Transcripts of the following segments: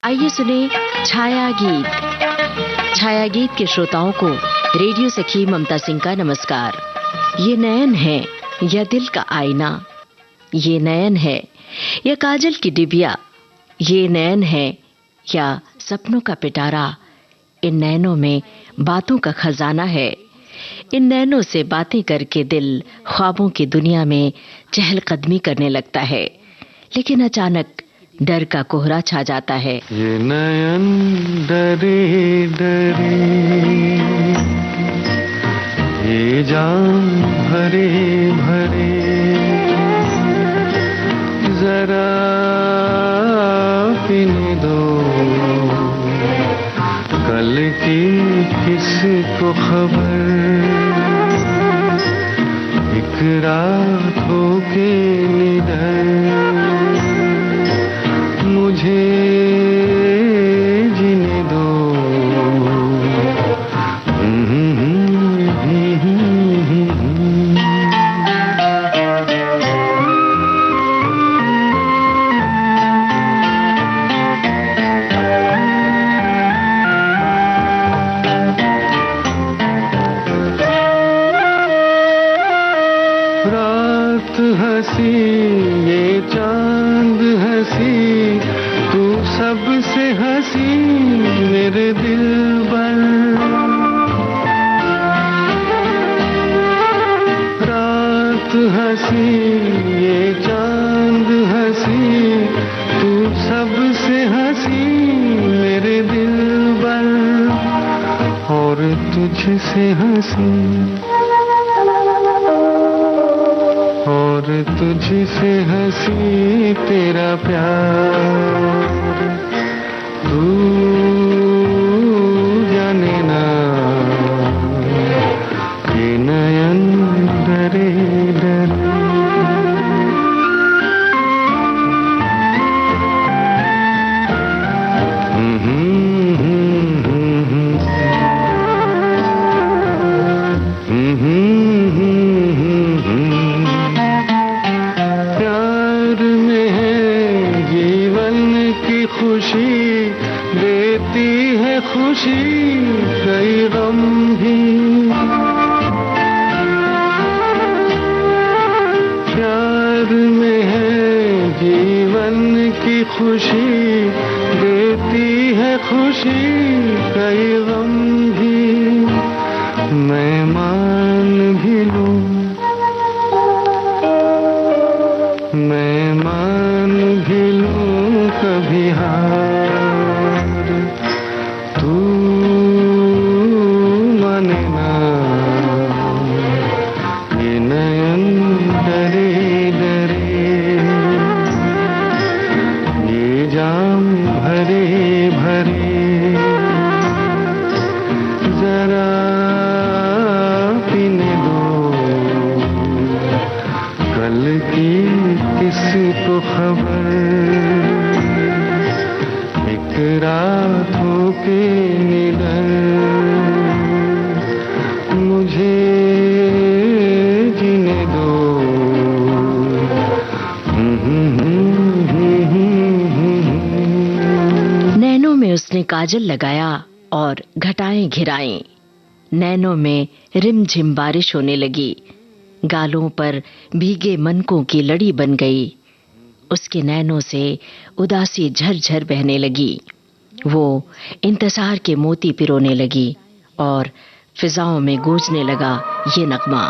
आइए सुने छाया गीत। छाया गीत के श्रोताओं को रेडियो सखी ममता सिंह का नमस्कार। ये नयन है या दिल का आईना, ये नयन है या काजल की डिबिया, ये नयन है या सपनों का पिटारा। इन नैनों में बातों का खजाना है। इन नैनों से बातें करके दिल ख्वाबों की दुनिया में चहलकदमी करने लगता है, लेकिन अचानक डर का कोहरा छा जाता है। ये नयन डरे डरे, ये जाम भरे भरे, जरा पीने दो कल की किसको खबर। एक रात हो के निडर मुझे जीने दो। रात हंसी ये चांद हंसी, तू सबसे हंसी मेरे दिल पर। रात हंसी ये चांद हंसी, तू सबसे हंसी मेरे दिल पर। और तुझसे हंसी, और तुझसे हंसी तेरा प्यार। तू जाने ना ये नयन डरे डरे। प्यार में है जीवन की खुशी, देती है खुशी कई गम भी। प्यार में है जीवन की खुशी, देती है खुशी कई गम भी। मैं मान भी लूं, मैं मान भी लूं कभी हार, तू माने ना ये नयन डरे डरे, ये जाम भरे भरे, जरा पीने दो कल की किसको खबर। एक रात हो के निडर मुझे जीने दो। नैनों में उसने काजल लगाया और घटाएं घिराएं। नैनों में रिमझिम बारिश होने लगी, गालों पर भीगे मनकों की लड़ी बन गई। उसके नैनों से उदासी झरझर बहने लगी। वो इंतजार के मोती पिरोने लगी और फिजाओं में गूंजने लगा ये नगमा।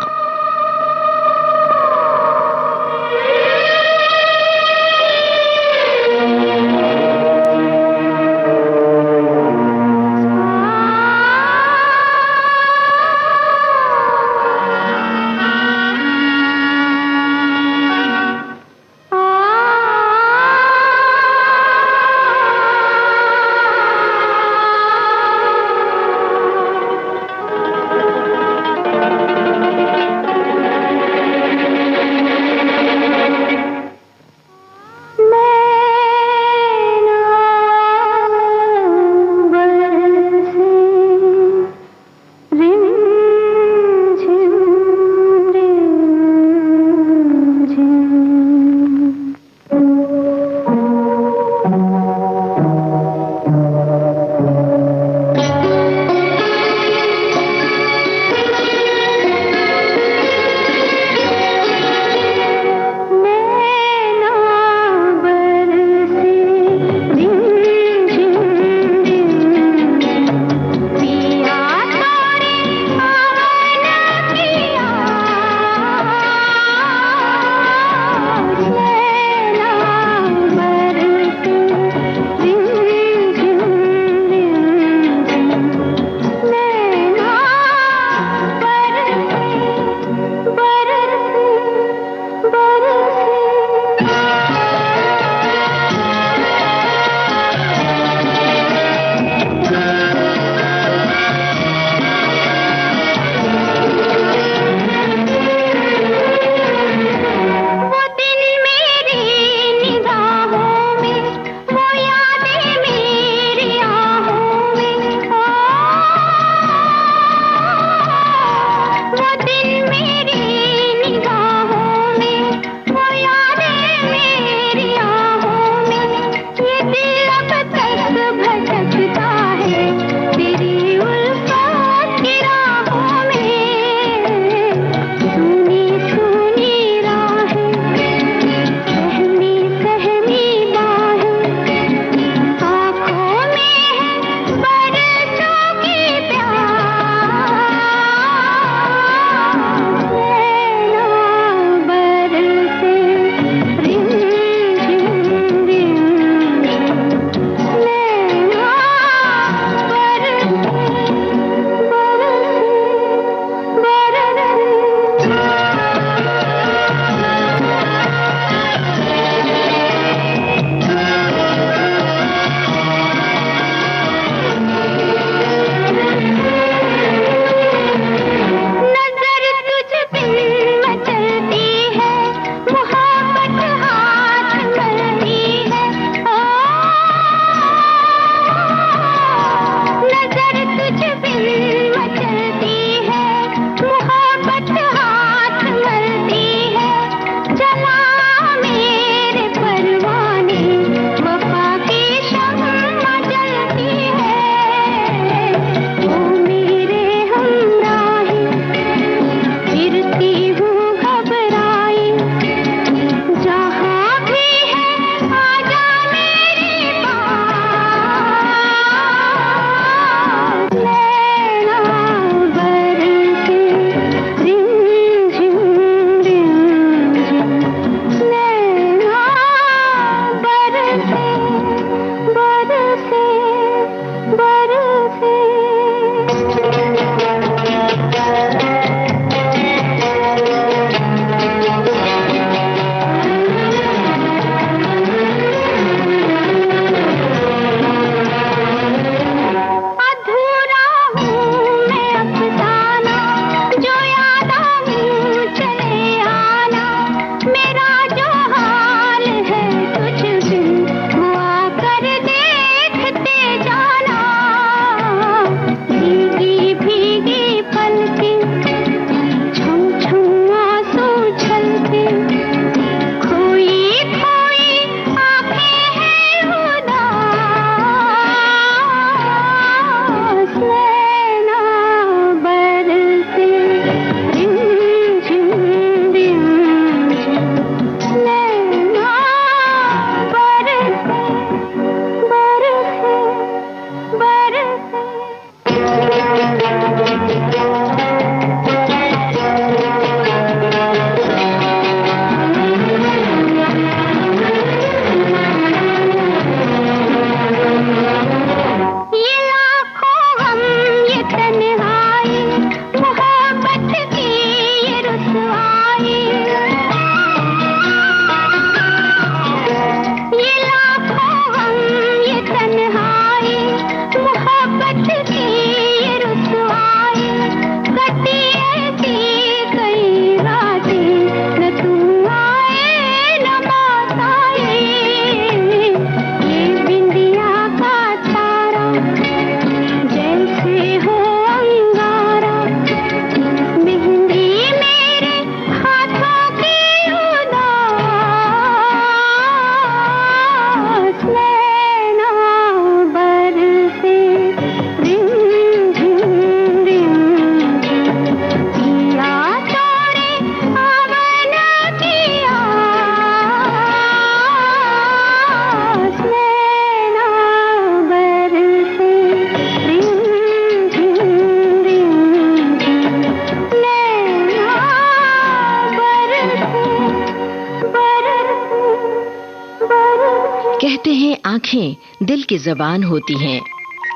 आंखें दिल की जुबान होती हैं।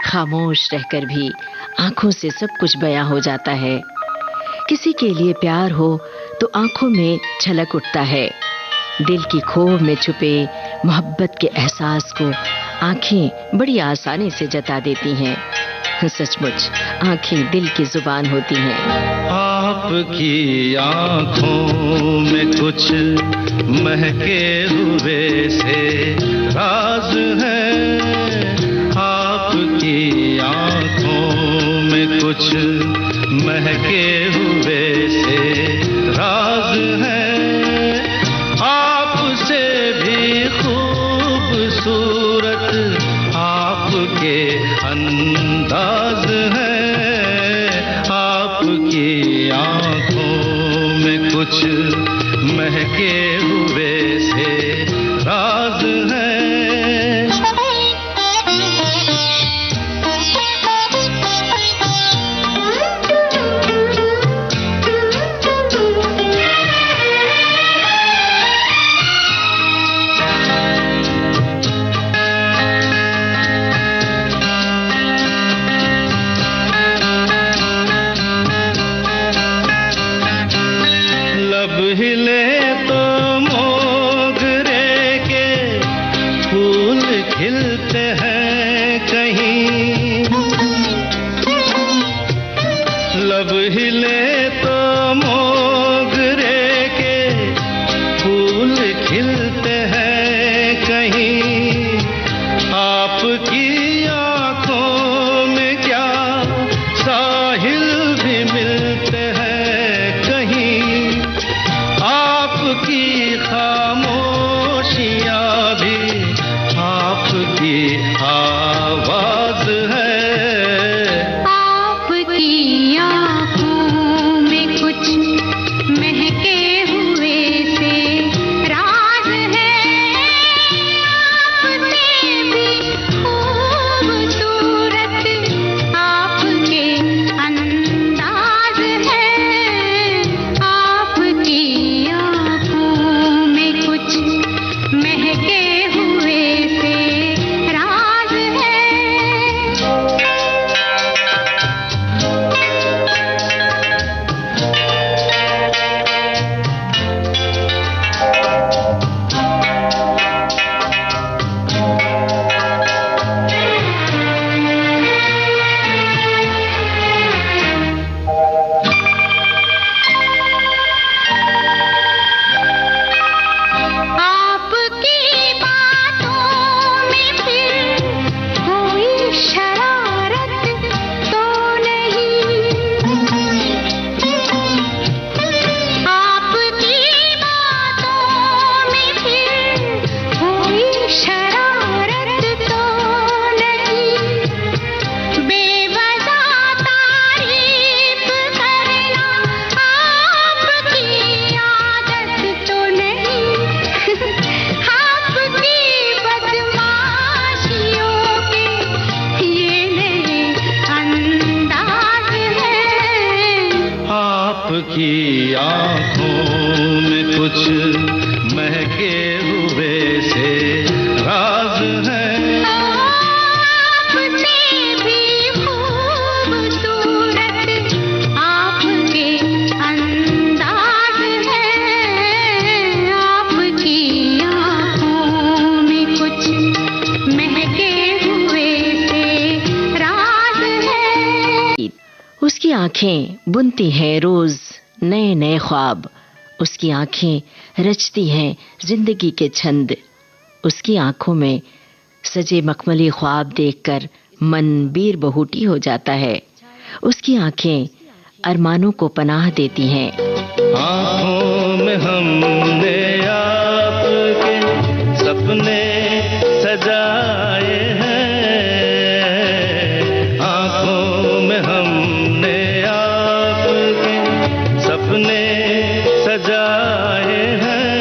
खामोश रहकर भी आंखों से सब कुछ बयां हो जाता है। किसी के लिए प्यार हो तो आंखों में छलक उठता है। दिल की खोह में छुपे मोहब्बत के एहसास को आंखें बड़ी आसानी से जता देती हैं। सचमुच आंखें दिल की जुबान होती हैं। आपकी आंखों में कुछ महके हुए से राज है। आपकी आंखों में कुछ महके हुए से राज है। आपसे भी खूबसूरत आपके अंदाज है। आपकी आंखों में कुछ महके हुए से राज है। हिले तो मोगरे के फूल खिलते हैं कहीं। लब हिले तो मोगरे के फूल खिलते हैं कहीं। आपकी आंखों में क्या साहिल भी मिलते हैं कहीं। आपकी खामोशियाँ भी आपकी आवाज है। आपकी आँखों में कुछ महके हुए से राज है। आपसे भी खूबसूरत आपके अंदाज है। आपकी महके हुए से राज है। आपकी आंखों में कुछ महके हुए से राज है। आपसे भी खूबसूरत आपके अंदाज है। आपकी आंखों में कुछ महके हुए से राज है। उसकी आंखें बुनती हैं रोज नए नए ख्वाब। उसकी आंखें रचती हैं जिंदगी के छंद। उसकी आंखों में सजे मखमली ख्वाब देखकर मन बीर बहूटी हो जाता है। उसकी आंखें अरमानों को पनाह देती हैं। आंखों में हमने आपके सपने सजाए हैं। आंखों में हमने आपके सपने सजाए हैं।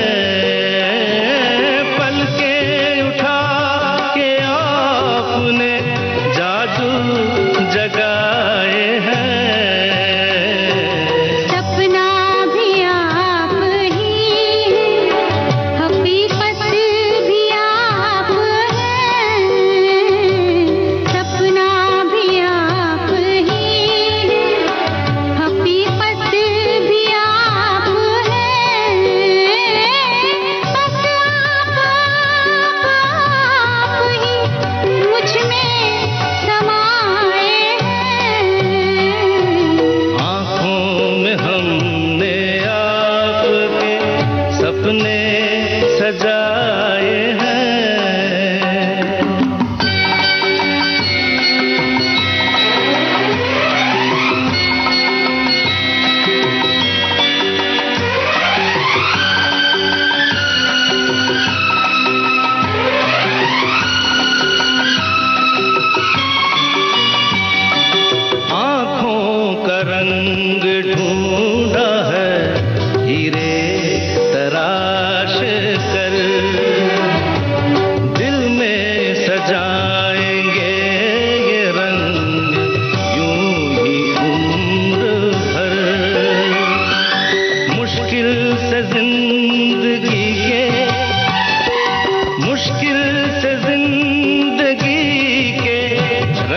पलकें उठा के आपने जादू जगाए हैं। सपना भी आप ही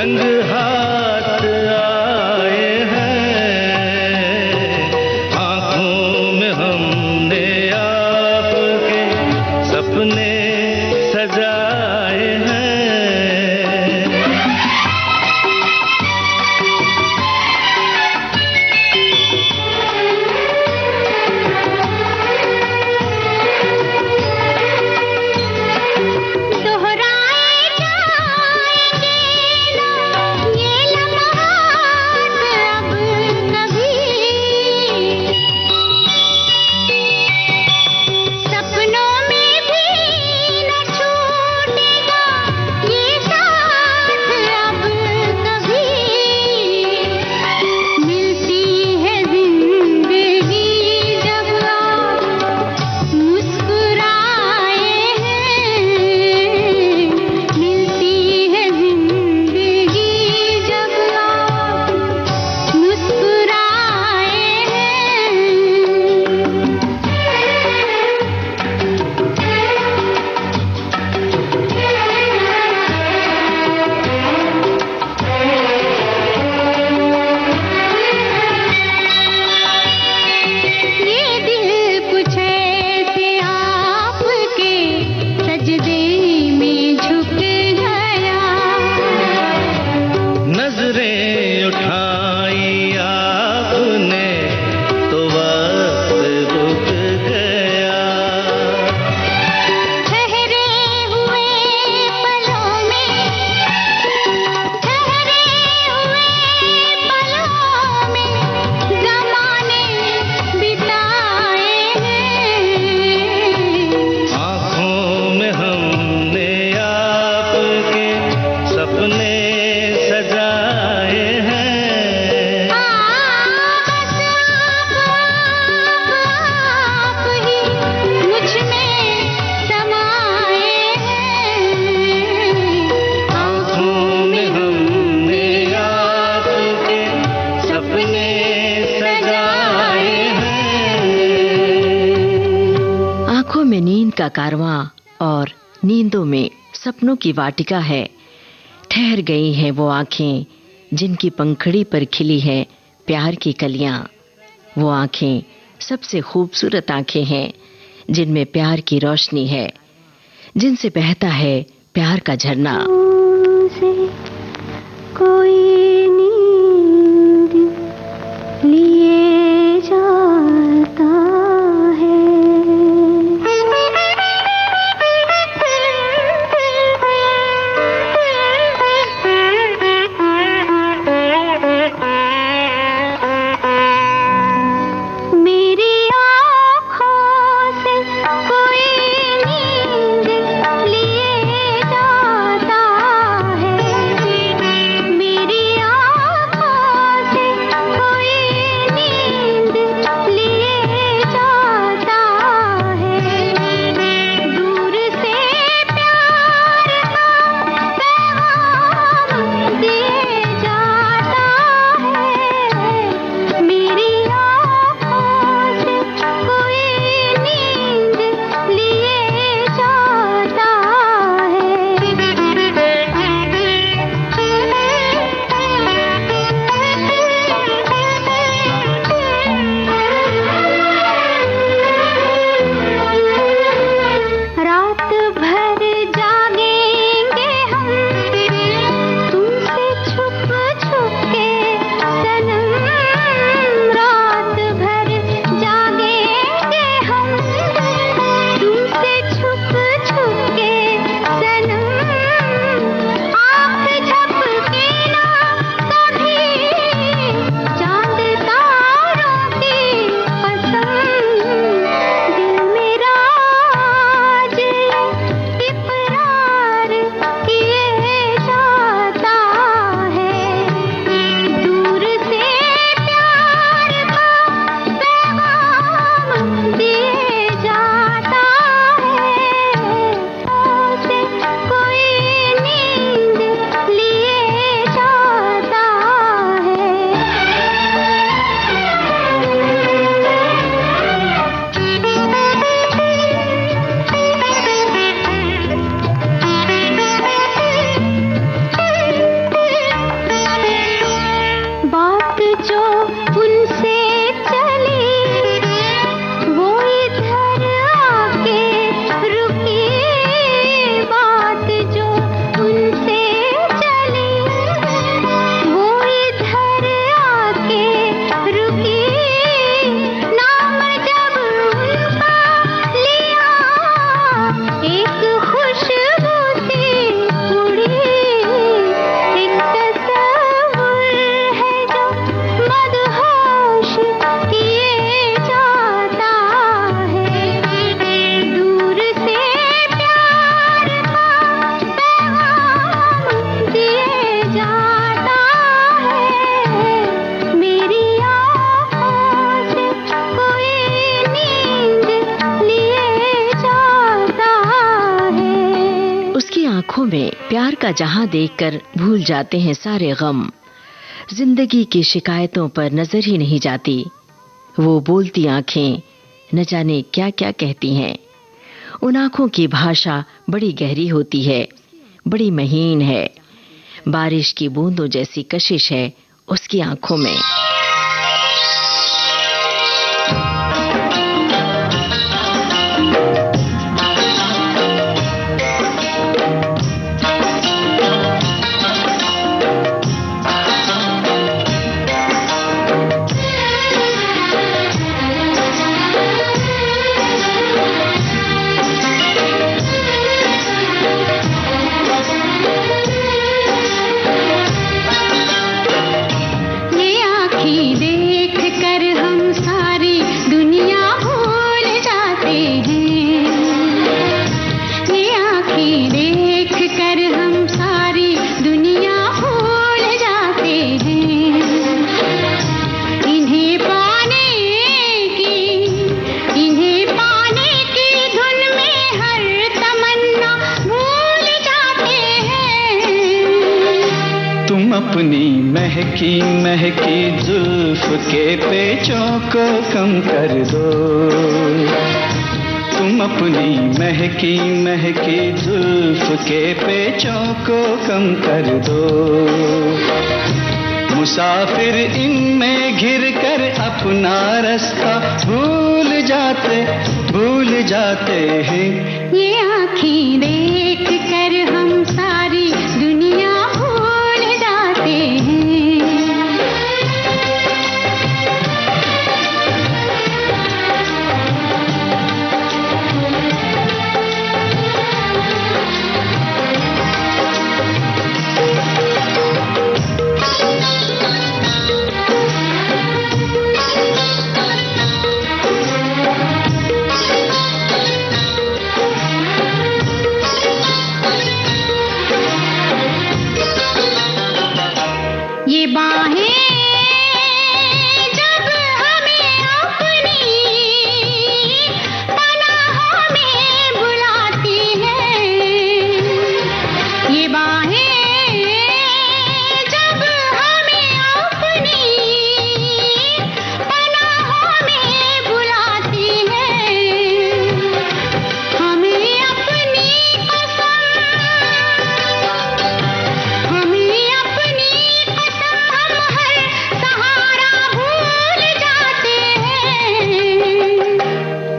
रंग हाथ आए हैं, आँखों में हमने आपके सपने सजाए हैं। नजरें उठाई आपने तो वक्त रुक गया, ठहरे हुए पलों में, ठहरे हुए पलों में ज़माने बिताए हैं। आँखों में हमने आपके सपने सजाए हैं। आप ही मुझ में समाए हैं। आँखों में हमने आपके सपने सजाए हैं। आंखों में नींद का कारवां और नींदों में सपनों की वाटिका है। ठहर गई हैं वो आंखें जिनकी पंखड़ी पर खिली है प्यार की कलियां। वो आंखें सबसे खूबसूरत आंखें हैं जिनमें प्यार की रोशनी है, जिनसे बहता है प्यार का झरना। से कोई नींद लिए जाता है। मेरी आँखों से कोई नींद लिए जाता है। का जहां देखकर भूल जाते हैं सारे गम। जिंदगी की शिकायतों पर नजर ही नहीं जाती। वो बोलती आंखें न जाने क्या क्या कहती हैं। उन आंखों की भाषा बड़ी गहरी होती है, बड़ी महीन है। बारिश की बूंदों जैसी कशिश है उसकी आंखों में। अपनी महकी महकी जुल्फ के पेचों को कम कर दो। तुम अपनी महकी महकी जुल्फ के पेचों को कम कर दो। मुसाफिर इनमें घिर कर अपना रास्ता भूल जाते हैं। ये आँखें देख कर हम सारी दुनिया भूल जाते हैं। ये बाहें जब हमें अपनी पनाहों में बुलाती हैं। ये बाहें जब हमें अपनी पनाहों में बुलाती हैं। हमें अपनी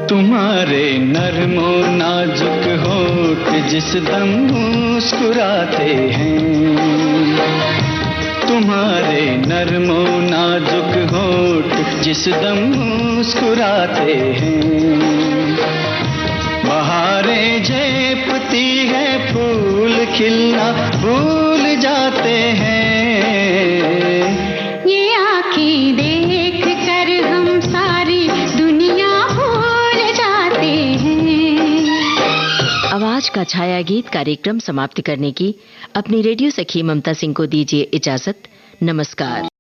तुम्हारे नर्मो नाजुक होठ जिस दम मुस्कुराते हैं। तुम्हारे नर्मो नाजुक होठ जिस दम मुस्कुराते हैं। बहारें झेपती है फूल खिलना भूल जाते हैं। ये आँखें देख कर हम सारी दुनिया भूल जाते हैं। आवाज का छाया गीत कार्यक्रम समाप्त करने की अपनी रेडियो सखी ममता सिंह को दीजिए इजाजत। नमस्कार।